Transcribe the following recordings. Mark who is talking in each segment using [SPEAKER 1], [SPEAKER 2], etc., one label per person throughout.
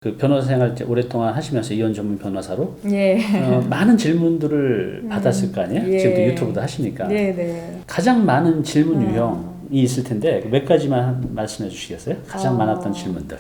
[SPEAKER 1] 그 변호사 생활 오랫동안 하시면서 이혼 전문 변호사로
[SPEAKER 2] 예.
[SPEAKER 1] 많은 질문들을 받았을 거 아니에요?
[SPEAKER 2] 예.
[SPEAKER 1] 지금도 유튜브도 하시니까.
[SPEAKER 2] 네.
[SPEAKER 1] 가장 많은 질문 유형이 있을 텐데 몇 가지만 말씀해 주시겠어요? 가장 많았던 질문들.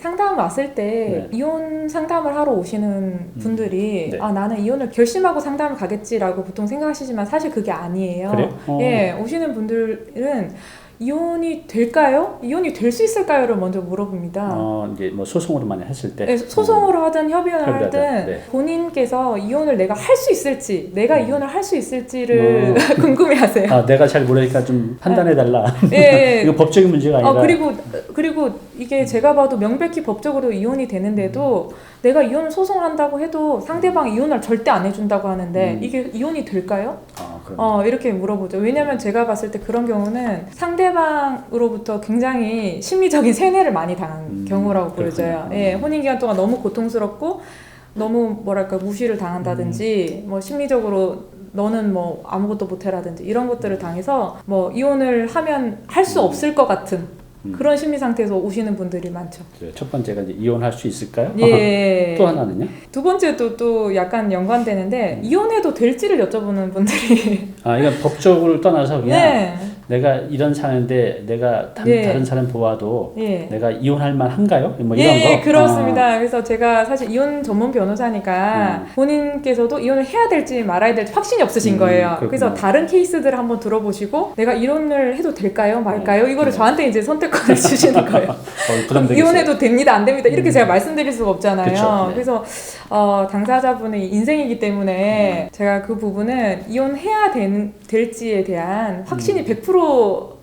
[SPEAKER 2] 상담 왔을 때
[SPEAKER 1] 네.
[SPEAKER 2] 이혼 상담을 하러 오시는 분들이
[SPEAKER 1] 네.
[SPEAKER 2] 나는 이혼을 결심하고 상담을 가겠지라고 보통 생각하시지만 사실 그게 아니에요.
[SPEAKER 1] 그래요?
[SPEAKER 2] 예, 오시는 분들은 이혼이 될까요? 이혼이 될 수 있을까요?를 먼저 물어봅니다.
[SPEAKER 1] 이제 뭐 소송으로 많이 했을 때.
[SPEAKER 2] 네, 소송으로 하든 협의를 하든
[SPEAKER 1] 네.
[SPEAKER 2] 본인께서 이혼을 내가 할 수 있을지, 내가 이혼을 할 수 있을지를 궁금해하세요.
[SPEAKER 1] 내가 잘 모르니까 좀 판단해달라.
[SPEAKER 2] 예.
[SPEAKER 1] 이거 법적인 문제가 아니라.
[SPEAKER 2] 그리고 이게 제가 봐도 명백히 법적으로 이혼이 되는데도 내가 이혼을 소송한다고 해도 상대방이 이혼을 절대 안 해준다고 하는데 이게 이혼이 될까요? 이렇게 물어보죠. 왜냐면 제가 봤을 때 그런 경우는 상대방으로부터 굉장히 심리적인 세뇌를 많이 당한 경우라고 보여져요. 예, 혼인기간 동안 너무 고통스럽고 너무 뭐랄까 무시를 당한다든지 뭐 심리적으로 너는 뭐 아무것도 못해라든지 이런 것들을 당해서 뭐 이혼을 하면 할 수 없을 것 같은 그런 심리 상태에서 오시는 분들이 많죠.
[SPEAKER 1] 첫 번째가 이제 이혼할 수 있을까요?
[SPEAKER 2] 예.
[SPEAKER 1] 또 하나는요?
[SPEAKER 2] 두 번째도 또 약간 연관되는데 이혼해도 될지를 여쭤보는 분들이.
[SPEAKER 1] 이건 법적으로 떠나서 그냥
[SPEAKER 2] 네.
[SPEAKER 1] 내가 이런 상황인데 내가 다른 사람 보아도 내가 이혼할 만한가요? 뭐 이런 거?
[SPEAKER 2] 그렇습니다. 그래서 제가 사실 이혼 전문 변호사니까 본인께서도 이혼을 해야 될지 말아야 될지 확신이 없으신 거예요.
[SPEAKER 1] 그렇구나.
[SPEAKER 2] 그래서 다른 케이스들을 한번 들어보시고 내가 이혼을 해도 될까요? 말까요? 이거를 저한테 이제 선택권을 주시는 거예요. 이혼해도 됩니다, 안 됩니다. 이렇게 제가 말씀드릴 수가 없잖아요.
[SPEAKER 1] 그쵸, 네.
[SPEAKER 2] 그래서 당사자분의 인생이기 때문에 제가 그 부분은 이혼해야 될지에 대한 확신이 100%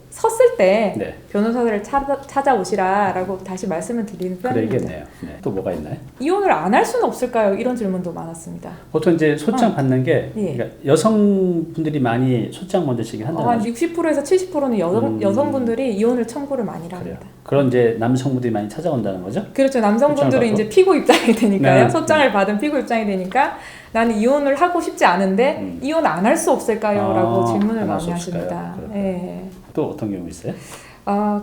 [SPEAKER 2] 섰을 때 변호사를 찾아오시라라고 다시 말씀을 드리는 편입니다.
[SPEAKER 1] 그러겠네요. 네. 또 뭐가 있나요?
[SPEAKER 2] 이혼을 안 할 수는 없을까요? 이런 질문도 많았습니다.
[SPEAKER 1] 보통 이제 소장 받는 게 그러니까 여성분들이 많이 소장 먼저 치긴 한다는
[SPEAKER 2] 한 60%에서 70%는 여성분들이 이혼을 청구를 많이 합니다.
[SPEAKER 1] 그런 이제 남성분들이 많이 찾아온다는 거죠?
[SPEAKER 2] 그렇죠. 남성분들은 이제 피고 입장이 되니까요. 소장을 받은 피고 입장이 되니까 나는 이혼을 하고 싶지 않은데 이혼 안 할 수 없을까요? 라고 질문을 많이 하십니다. 네.
[SPEAKER 1] 또 어떤 경우 있어요?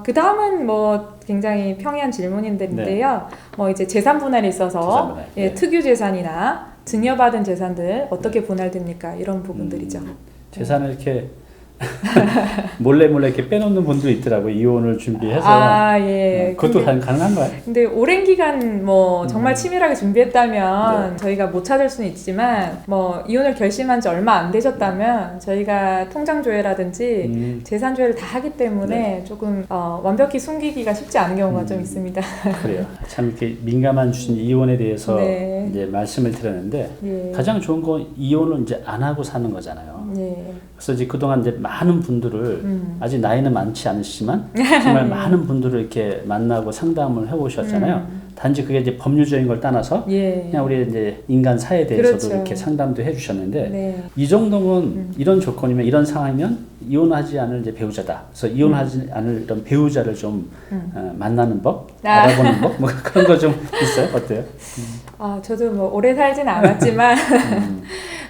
[SPEAKER 2] 그 다음은 뭐 굉장히 평이한 질문인데요. 뭐 이제 재산 분할에 있어서 특유 재산이나 증여받은 재산들 어떻게 분할됩니까? 이런 부분들이죠.
[SPEAKER 1] 재산을 이렇게 몰래 이렇게 빼놓는 분도 있더라고요. 이혼을 준비해서. 그것도 가능한가요?
[SPEAKER 2] 근데 오랜 기간 뭐 정말 치밀하게 준비했다면 저희가 못 찾을 수는 있지만 뭐 이혼을 결심한 지 얼마 안 되셨다면 저희가 통장 조회라든지 재산 조회를 다 하기 때문에 조금 완벽히 숨기기가 쉽지 않은 경우가 좀 있습니다.
[SPEAKER 1] 그래요. 참 이렇게 민감한 주신 이혼에 대해서 이제 말씀을 드렸는데 가장 좋은 건 이혼을 이제 안 하고 사는 거잖아요. 그래서 이제 그동안 이제 많은 분들을 아직 나이는 많지 않으시지만 정말 많은 분들을 이렇게 만나고 상담을 해오셨잖아요. 단지 그게 이제 법률적인 걸 떠나서 그냥 우리 이제 인간 사회에 대해서도 이렇게 상담도 해주셨는데 이 정도면 이런 조건이면 이런 상황이면 이혼하지 않을 이제 배우자다. 그래서 이혼하지 않을 이런 배우자를 좀 만나는 법, 알아보는 법, 뭐 그런 거 좀 있어요? 어때요?
[SPEAKER 2] 저도 뭐 오래 살진 않았지만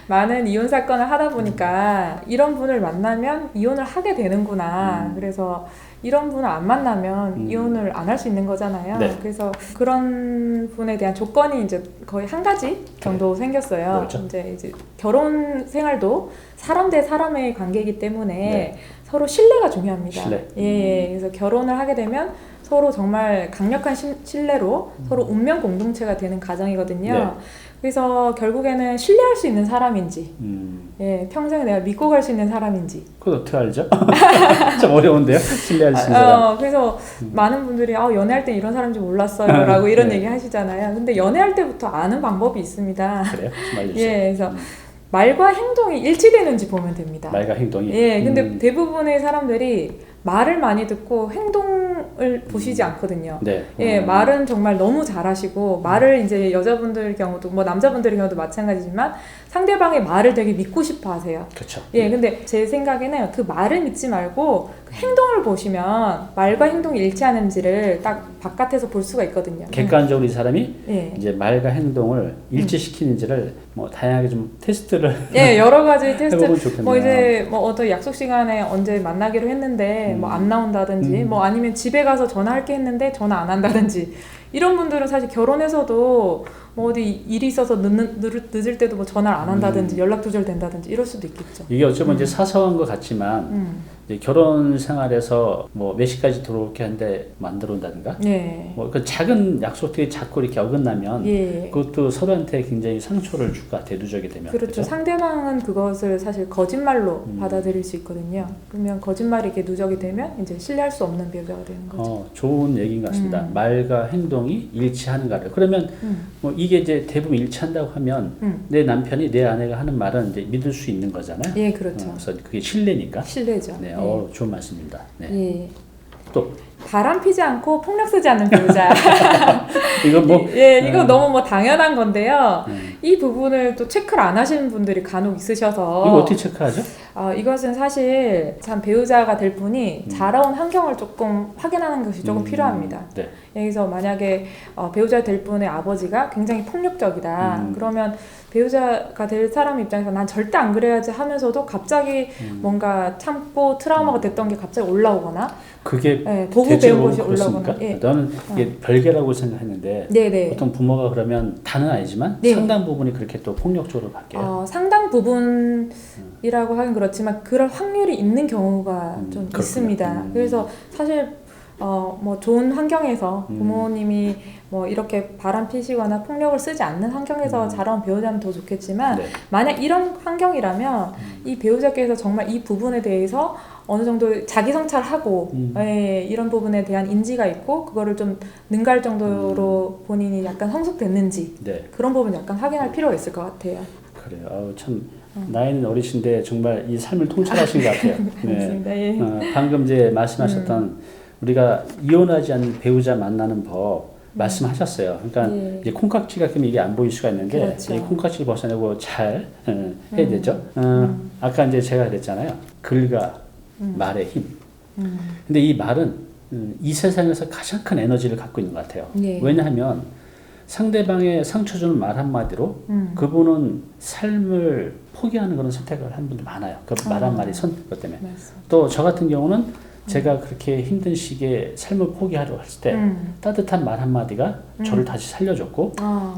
[SPEAKER 2] 많은 이혼 사건을 하다 보니까 이런 분을 만나면 이혼을 하게 되는구나. 그래서 이런 분을 안 만나면 이혼을 안 할 수 있는 거잖아요. 그래서 그런 분에 대한 조건이 이제 거의 한 가지 정도 생겼어요. 이제 결혼 생활도 사람 대 사람의 관계이기 때문에 서로 신뢰가 중요합니다. 그래서 결혼을 하게 되면 서로 정말 강력한 신뢰로 서로 운명 공동체가 되는 가정이거든요. 그래서 결국에는 신뢰할 수 있는 사람인지 평생 내가 믿고 갈 수 있는 사람인지
[SPEAKER 1] 그걸 어떻게 알죠? 좀 어려운데요? 신뢰할 수 있는 사람.
[SPEAKER 2] 그래서 많은 분들이 연애할 때 이런 사람인지 몰랐어요 라고 이런 얘기 하시잖아요. 근데 연애할 때부터 아는 방법이 있습니다.
[SPEAKER 1] 그래요? 좀 알려주세요.
[SPEAKER 2] 그래서 말과 행동이 일치되는지 보면 됩니다.
[SPEAKER 1] 말과 행동이?
[SPEAKER 2] 근데 대부분의 사람들이 말을 많이 듣고 행동을 보시지 않거든요. 말은 정말 너무 잘하시고 말을 이제 여자분들 경우도 뭐 남자분들의 경우도 마찬가지지만 상대방의 말을 되게 믿고 싶어 하세요.
[SPEAKER 1] 그렇죠.
[SPEAKER 2] 근데 제 생각에는 그 말을 믿지 말고 행동을 보시면 말과 행동이 일치하는지를 딱 바깥에서 볼 수가 있거든요.
[SPEAKER 1] 객관적으로 이 사람이 이제 말과 행동을 일치시키는지를 뭐 다양하게 좀 테스트를
[SPEAKER 2] 여러 가지 테스트
[SPEAKER 1] 해보면 좋겠네요.
[SPEAKER 2] 뭐 이제 뭐 어떤 약속 시간에 언제 만나기로 했는데 뭐 안 나온다든지 뭐 아니면 집에 가서 전화할게 했는데 전화 안 한다든지 이런 분들은 사실 결혼해서도 뭐 어디 일이 있어서 늦을 때도 뭐 전화를 안 한다든지 연락 두절된다든지 이럴 수도 있겠죠.
[SPEAKER 1] 이게 어쩌면 이제 사소한 것 같지만 이제 결혼 생활에서 뭐 몇 시까지 들어올게 하는데 안 들어온다든가
[SPEAKER 2] 네.
[SPEAKER 1] 뭐 그 작은 약속들이 자꾸 이렇게 어긋나면
[SPEAKER 2] 예.
[SPEAKER 1] 그것도 서로한테 굉장히 상처를 줄 것 같아요. 누적이 되면.
[SPEAKER 2] 그렇죠.
[SPEAKER 1] 그렇죠?
[SPEAKER 2] 상대방은 그것을 사실 거짓말로 받아들일 수 있거든요. 그러면 거짓말이 이렇게 누적이 되면 이제 신뢰할 수 없는 배우자가 되는 거죠.
[SPEAKER 1] 좋은 얘기인 것 같습니다. 말과 행동이 일치하는가를. 그러면 뭐 이게 이제 대부분 일치한다고 하면 내 남편이 내 아내가 하는 말은 이제 믿을 수 있는 거잖아요.
[SPEAKER 2] 예, 그렇죠.
[SPEAKER 1] 그래서 그게 신뢰니까.
[SPEAKER 2] 신뢰죠.
[SPEAKER 1] 네, 좋은 말씀입니다. 네.
[SPEAKER 2] 예.
[SPEAKER 1] 또
[SPEAKER 2] 바람 피지 않고 폭력 쓰지 않는 배우자.
[SPEAKER 1] 이거 뭐
[SPEAKER 2] 이거 너무 뭐 당연한 건데요. 이 부분을 또 체크를 안 하시는 분들이 간혹 있으셔서
[SPEAKER 1] 이거 어떻게 체크하죠?
[SPEAKER 2] 이것은 사실 참 배우자가 될 분이 자라온 환경을 조금 확인하는 것이 조금 필요합니다.
[SPEAKER 1] 네.
[SPEAKER 2] 여기서 만약에 배우자 될 분의 아버지가 굉장히 폭력적이다. 그러면 배우자가 될 사람 입장에서 난 절대 안 그래야지 하면서도 갑자기 뭔가 참고 트라우마가 됐던 게 갑자기 올라오거나
[SPEAKER 1] 그게
[SPEAKER 2] 보고 배운 것이 올라오거나.
[SPEAKER 1] 너는 이게 별개라고 생각했는데
[SPEAKER 2] 네네.
[SPEAKER 1] 보통 부모가 그러면 다는 아니지만
[SPEAKER 2] 네.
[SPEAKER 1] 상당 부분이 그렇게 또 폭력적으로 바뀌어요.
[SPEAKER 2] 상당 부분이라고 하긴 그렇지만 그럴 확률이 있는 경우가 좀
[SPEAKER 1] 그렇군요.
[SPEAKER 2] 있습니다. 그래서 사실 뭐 좋은 환경에서 부모님이 뭐 이렇게 바람 피시거나 폭력을 쓰지 않는 환경에서 자라온 배우자면 더 좋겠지만
[SPEAKER 1] 네.
[SPEAKER 2] 만약 이런 환경이라면 이 배우자께서 정말 이 부분에 대해서 어느 정도 자기 성찰하고 이런 부분에 대한 인지가 있고 그거를 좀 능가할 정도로 본인이 약간 성숙됐는지
[SPEAKER 1] 네.
[SPEAKER 2] 그런 부분 약간 확인할 필요가 있을 것 같아요.
[SPEAKER 1] 그래요. 참 나이는 어리신데 정말 이 삶을 통찰하신 것 같아요.
[SPEAKER 2] 맞습니다.
[SPEAKER 1] 네.
[SPEAKER 2] 예.
[SPEAKER 1] 방금 이제 말씀하셨던 우리가 이혼하지 않는 배우자 만나는 법 말씀하셨어요. 그러니까
[SPEAKER 2] 예.
[SPEAKER 1] 이제 콩깍지가 그러면 이게 안 보일 수가 있는데
[SPEAKER 2] 그렇죠.
[SPEAKER 1] 이 콩깍지를 벗어내고 잘 해야 되죠. 아까 이제 제가 그랬잖아요. 글과 말의 힘. 근데 이 말은 이 세상에서 가장 큰 에너지를 갖고 있는 것 같아요.
[SPEAKER 2] 예.
[SPEAKER 1] 왜냐하면 상대방의 상처 주는 말 한마디로 그분은 삶을 포기하는 그런 선택을 하는 분들 많아요. 그 말 한마디 선택 때문에. 또 저 같은 경우는 제가 그렇게 힘든 시기에 삶을 포기하려고 했을 때 따뜻한 말 한마디가 저를 다시 살려줬고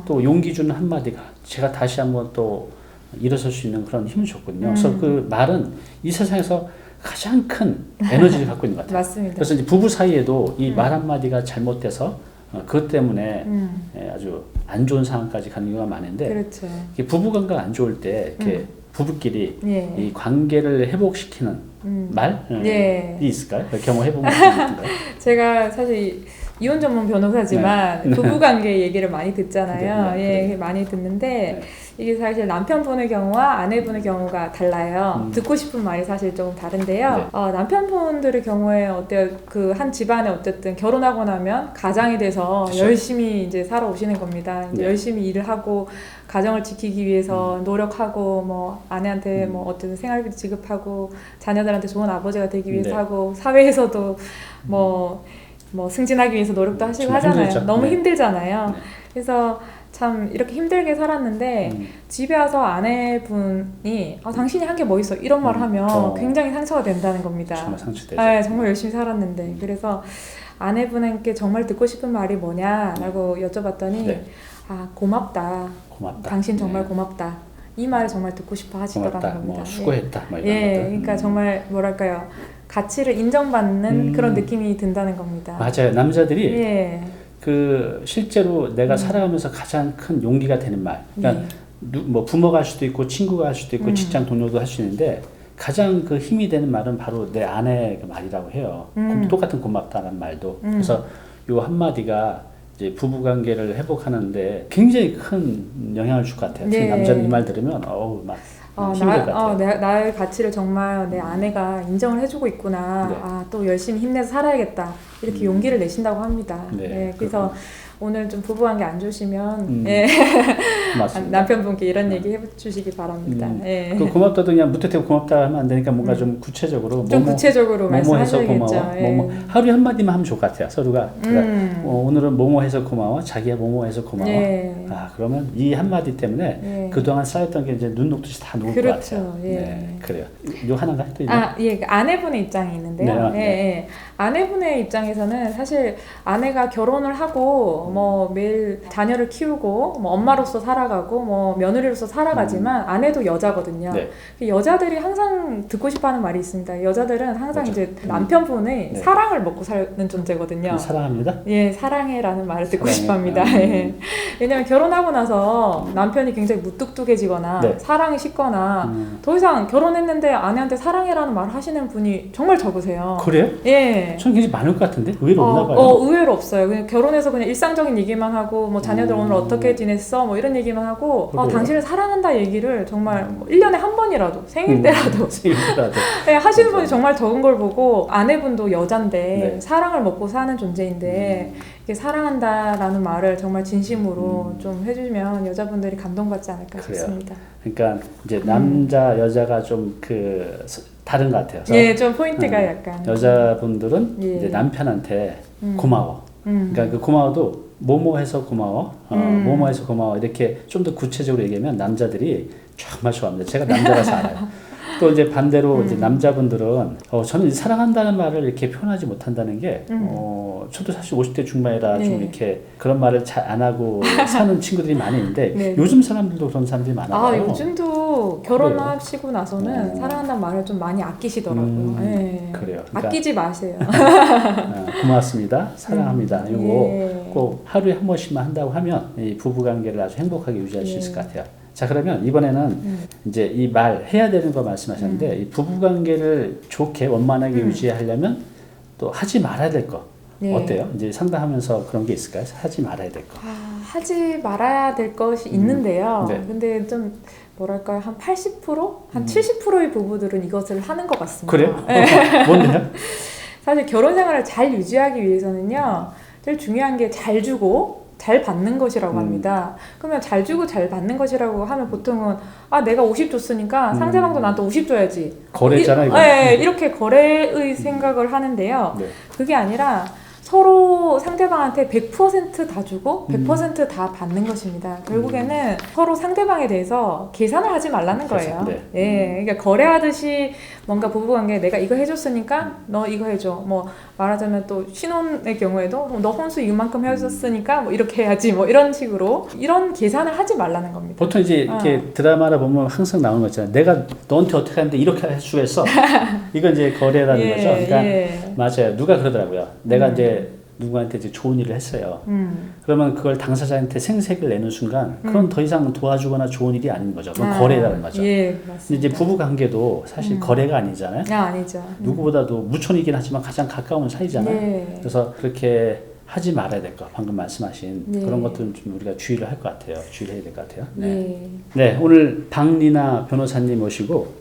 [SPEAKER 1] 또 용기 주는 한마디가 제가 다시 한번 또 일어설 수 있는 그런 힘을 줬거든요. 그래서 그 말은 이 세상에서 가장 큰 에너지를 갖고 있는 것 같아요.
[SPEAKER 2] 맞습니다.
[SPEAKER 1] 그래서 이제 부부 사이에도 이 말 한마디가 잘못돼서 그것 때문에 아주 안 좋은 상황까지 가는 경우가 많은데
[SPEAKER 2] 그렇죠.
[SPEAKER 1] 부부관계가 안 좋을 때 이렇게 부부끼리
[SPEAKER 2] 예.
[SPEAKER 1] 이 관계를 회복시키는 말이
[SPEAKER 2] 예.
[SPEAKER 1] 있을까요? 경험해보면 있을까요?
[SPEAKER 2] 제가 사실 이혼 전문 변호사지만
[SPEAKER 1] 네.
[SPEAKER 2] 부부관계 얘기를 많이 듣잖아요.
[SPEAKER 1] 네.
[SPEAKER 2] 예, 많이 듣는데
[SPEAKER 1] 네.
[SPEAKER 2] 이게 사실 남편분의 경우와 아내분의 경우가 달라요. 듣고 싶은 말이 사실 조금 다른데요.
[SPEAKER 1] 네.
[SPEAKER 2] 남편분들의 경우에 어때요? 그 한 집안에 어쨌든 결혼하고 나면 가장이 돼서
[SPEAKER 1] 그쵸.
[SPEAKER 2] 열심히 이제 살아오시는 겁니다. 이제
[SPEAKER 1] 네.
[SPEAKER 2] 열심히 일을 하고 가정을 지키기 위해서 노력하고 뭐 아내한테 뭐 어쨌든 생활비 지급하고 자녀들한테 좋은 아버지가 되기 위해서
[SPEAKER 1] 네.
[SPEAKER 2] 하고 사회에서도 뭐 승진하기 위해서 노력도 하시고 하잖아요.
[SPEAKER 1] 힘들죠.
[SPEAKER 2] 너무
[SPEAKER 1] 네.
[SPEAKER 2] 힘들잖아요.
[SPEAKER 1] 네.
[SPEAKER 2] 그래서 참 이렇게 힘들게 살았는데 집에 와서 아내분이 당신이 한 게 뭐 있어 이런 말을 하면 굉장히 상처가 된다는 겁니다.
[SPEAKER 1] 정말 상처되죠.
[SPEAKER 2] 네, 정말 열심히 살았는데 그래서 아내분께 정말 듣고 싶은 말이 뭐냐라고 여쭤봤더니
[SPEAKER 1] 네.
[SPEAKER 2] 고맙다.
[SPEAKER 1] 고맙다.
[SPEAKER 2] 당신 정말
[SPEAKER 1] 네.
[SPEAKER 2] 고맙다. 이 말을 정말 듣고 싶어 하시더라는
[SPEAKER 1] 고맙다.
[SPEAKER 2] 겁니다.
[SPEAKER 1] 뭐 수고했다. 뭐 이런
[SPEAKER 2] 예,
[SPEAKER 1] 것들.
[SPEAKER 2] 그러니까 정말 뭐랄까요. 가치를 인정받는 그런 느낌이 든다는 겁니다.
[SPEAKER 1] 맞아요. 남자들이
[SPEAKER 2] 예.
[SPEAKER 1] 그 실제로 내가 살아가면서 가장 큰 용기가 되는 말. 그러니까 뭐 부모가 할 수도 있고 친구가 할 수도 있고 직장 동료도 할 수 있는데 가장 그 힘이 되는 말은 바로 내 아내의 말이라고 해요. 똑같은 고맙다는 말도. 그래서 요 한마디가 이제 부부 관계를 회복하는데 굉장히 큰 영향을 줄 것 같아요.
[SPEAKER 2] 네.
[SPEAKER 1] 남자는 이 말 들으면 어우 막 힘들 것 같아요.
[SPEAKER 2] 나의 가치를 정말 내 아내가 인정을 해주고 있구나.
[SPEAKER 1] 네.
[SPEAKER 2] 또 열심히 힘내서 살아야겠다. 이렇게 용기를 내신다고 합니다.
[SPEAKER 1] 네,
[SPEAKER 2] 그래서 오늘 좀 부부관계 안 좋으시면
[SPEAKER 1] 맞습니다.
[SPEAKER 2] 남편분께 이런 얘기 해주시기 바랍니다. 예.
[SPEAKER 1] 그 고맙다도 그냥 무턱대고 고맙다 하면 안 되니까 뭔가 좀 구체적으로
[SPEAKER 2] 구체적으로
[SPEAKER 1] 뭐뭐해서
[SPEAKER 2] 말씀하셔야겠죠.
[SPEAKER 1] 고마워.
[SPEAKER 2] 예.
[SPEAKER 1] 하루에 한마디만 하면 좋을 것 같아요. 서로가 오늘은 뭐뭐해서 고마워. 자기가 뭐뭐해서 고마워.
[SPEAKER 2] 예.
[SPEAKER 1] 그러면 이 한마디 때문에 그동안 쌓였던 게 이제 눈 녹듯이 다 녹을 것 같아요.
[SPEAKER 2] 예.
[SPEAKER 1] 네, 그래요. 요 하나가 또 있나요?
[SPEAKER 2] 그 아내분의 입장이 있는데요.
[SPEAKER 1] 네.
[SPEAKER 2] 아내분의 입장에서는 사실 아내가 결혼을 하고 뭐 매일 자녀를 키우고 뭐 엄마로서 살아가고 뭐 며느리로서 살아가지만 아내도 여자거든요.
[SPEAKER 1] 네.
[SPEAKER 2] 여자들이 항상 듣고 싶어하는 말이 있습니다. 여자들은 항상
[SPEAKER 1] 그렇죠.
[SPEAKER 2] 이제 남편분의
[SPEAKER 1] 네.
[SPEAKER 2] 사랑을 먹고 사는 존재거든요.
[SPEAKER 1] 사랑합니다.
[SPEAKER 2] 예, 사랑해라는 말을 듣고
[SPEAKER 1] 사랑해.
[SPEAKER 2] 싶어합니다. 예. 왜냐면 결혼하고 나서 남편이 굉장히 무뚝뚝해지거나
[SPEAKER 1] 네.
[SPEAKER 2] 사랑이 식거나 더 이상 결혼했는데 아내한테 사랑해라는 말 하시는 분이 정말 적으세요.
[SPEAKER 1] 그래요?
[SPEAKER 2] 예.
[SPEAKER 1] 전 굉장히 많을 것 같은데 의외로 없나 봐요.
[SPEAKER 2] 의외로 없어요. 그냥 결혼해서 그냥 일상적인 얘기만 하고 뭐 자녀들 오늘 어떻게 지냈어? 뭐 이런 얘기만 하고 당신을 사랑한다 얘기를 정말 뭐 1년에 한 번이라도 생일 때라도
[SPEAKER 1] 생일 때라도
[SPEAKER 2] 네, 하시는 분이 정말 적은 걸 보고 아내분도 여잔데
[SPEAKER 1] 네.
[SPEAKER 2] 사랑을 먹고 사는 존재인데 이렇게 사랑한다라는 말을 정말 진심으로 좀 해주면 여자분들이 감동받지 않을까
[SPEAKER 1] 그래요.
[SPEAKER 2] 싶습니다.
[SPEAKER 1] 그러니까 이제 남자 여자가 좀 다른 것 같아요.
[SPEAKER 2] 예, 좀 포인트가 약간
[SPEAKER 1] 여자분들은
[SPEAKER 2] 예.
[SPEAKER 1] 이제 남편한테 고마워. 그러니까 그 고마워도 뭐뭐해서 고마워, 뭐뭐해서 고마워 이렇게 좀 더 구체적으로 얘기하면 남자들이 정말 좋아합니다. 제가 남자라서 알아요. 또 이제 반대로 이제 남자분들은 저는 사랑한다는 말을 이렇게 표현하지 못한다는 게 저도 사실 50대 중반이라
[SPEAKER 2] 네.
[SPEAKER 1] 좀 이렇게 그런 말을 잘 안 하고 사는 친구들이 많이 있는데
[SPEAKER 2] 네.
[SPEAKER 1] 요즘 사람들도 그런 사람들이 많아요.
[SPEAKER 2] 요즘도 결혼하시고 나서는 사랑한다는 말을 좀 많이 아끼시더라고요. 네.
[SPEAKER 1] 그래요. 그러니까,
[SPEAKER 2] 아끼지 마세요.
[SPEAKER 1] 고맙습니다. 사랑합니다. 이거
[SPEAKER 2] 예.
[SPEAKER 1] 꼭 하루에 한 번씩만 한다고 하면 이 부부관계를 아주 행복하게 유지할 수 있을 것 같아요. 자, 그러면 이번에는 이제 이 말 해야 되는 거 말씀하셨는데 이 부부관계를 좋게 원만하게 유지하려면 또 하지 말아야 될 거 어때요? 이제 상담하면서 그런 게 있을까요? 하지 말아야 될 거.
[SPEAKER 2] 하지 말아야 될 것이 있는데요.
[SPEAKER 1] 네.
[SPEAKER 2] 근데 좀 뭐랄까요? 한 80%? 한 70%의 부부들은 이것을 하는 것 같습니다.
[SPEAKER 1] 그래요?
[SPEAKER 2] 네.
[SPEAKER 1] 뭔데요?
[SPEAKER 2] 사실 결혼 생활을 잘 유지하기 위해서는요. 제일 중요한 게 잘 주고 잘 받는 것이라고 합니다. 그러면 잘 주고 잘 받는 것이라고 하면 보통은 내가 50 줬으니까 상대방도 나한테 50 줘야지.
[SPEAKER 1] 거래잖아 이거.
[SPEAKER 2] 네, 이렇게 거래의 생각을 하는데요.
[SPEAKER 1] 네.
[SPEAKER 2] 그게 아니라 서로 상대방한테 100%다 주고 100% 다 받는 것입니다. 결국에는 서로 상대방에 대해서 계산을 하지 말라는 거예요.
[SPEAKER 1] 네.
[SPEAKER 2] 예, 그러니까 거래하듯이 뭔가 부부관계에 내가 이거 해줬으니까 너 이거 해줘. 뭐 말하자면 또 신혼의 경우에도 너 혼수 이만큼 해줬으니까 뭐 이렇게 해야지. 뭐 이런 식으로 이런 계산을 하지 말라는 겁니다.
[SPEAKER 1] 보통 이제 이렇게 드라마나 보면 항상 나오는 거 있잖아요. 내가 너한테 어떻게 하는데 이렇게 해주고 했어. 이건 이제 거래라는 거죠. 그러니까 맞아요. 누가 그러더라고요. 내가 이제 누구한테 이제 좋은 일을 했어요. 그러면 그걸 당사자한테 생색을 내는 순간 그건 더 이상 도와주거나 좋은 일이 아닌 거죠. 그건 거래라는 거죠.
[SPEAKER 2] 예, 맞습니다.
[SPEAKER 1] 근데 이제 부부 관계도 사실 거래가 아니잖아요.
[SPEAKER 2] 아니죠.
[SPEAKER 1] 누구보다도 무촌이긴 하지만 가장 가까운 사이잖아요.
[SPEAKER 2] 네.
[SPEAKER 1] 그래서 그렇게 하지 말아야 될 거. 방금 말씀하신 그런 것들은 좀 우리가 주의를 할 것 같아요. 주의를 해야 될 것 같아요. 네, 오늘 박리나 변호사님 모시고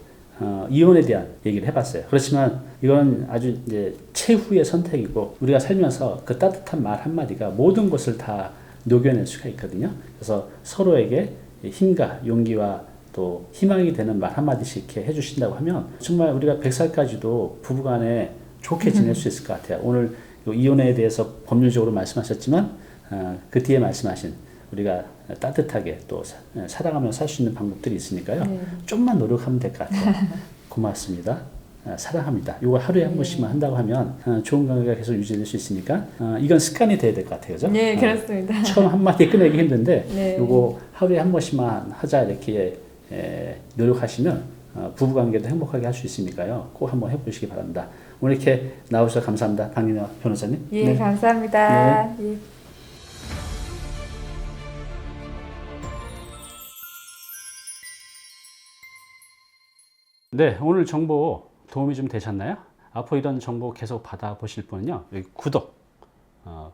[SPEAKER 1] 이혼에 대한 얘기를 해봤어요. 그렇지만 이건 아주 이제 최후의 선택이고 우리가 살면서 그 따뜻한 말 한마디가 모든 것을 다 녹여낼 수가 있거든요. 그래서 서로에게 힘과 용기와 또 희망이 되는 말 한마디씩 이렇게 해주신다고 하면 정말 우리가 100살까지도 부부간에 좋게 지낼 수 있을 것 같아요. 오늘 이혼에 대해서 법률적으로 말씀하셨지만 그 뒤에 말씀하신 우리가 따뜻하게 또 사랑하면서 살 수 있는 방법들이 있으니까요. 좀만 노력하면 될 것 같아요. 고맙습니다. 사랑합니다. 이거 하루에 한 번씩만 한다고 하면 좋은 관계가 계속 유지될 수 있으니까 이건 습관이 돼야 될 것 같아요. 그죠?
[SPEAKER 2] 네, 그렇습니다.
[SPEAKER 1] 처음 한마디 꺼내기 힘든데
[SPEAKER 2] 네.
[SPEAKER 1] 이거 하루에 한 번씩만 하자 이렇게 노력하시면 부부관계도 행복하게 할 수 있으니까요. 꼭 한번 해보시기 바랍니다. 오늘 이렇게 나오셔서 감사합니다. 박리나 변호사님.
[SPEAKER 2] 예,
[SPEAKER 1] 네.
[SPEAKER 2] 감사합니다.
[SPEAKER 1] 네.
[SPEAKER 2] 예.
[SPEAKER 1] 네, 오늘 정보 도움이 좀 되셨나요? 앞으로 이런 정보 계속 받아보실 분은요, 여기 구독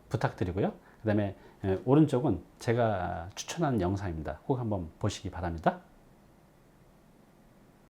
[SPEAKER 1] 부탁드리고요. 그 다음에 오른쪽은 제가 추천한 영상입니다. 꼭 한번 보시기 바랍니다.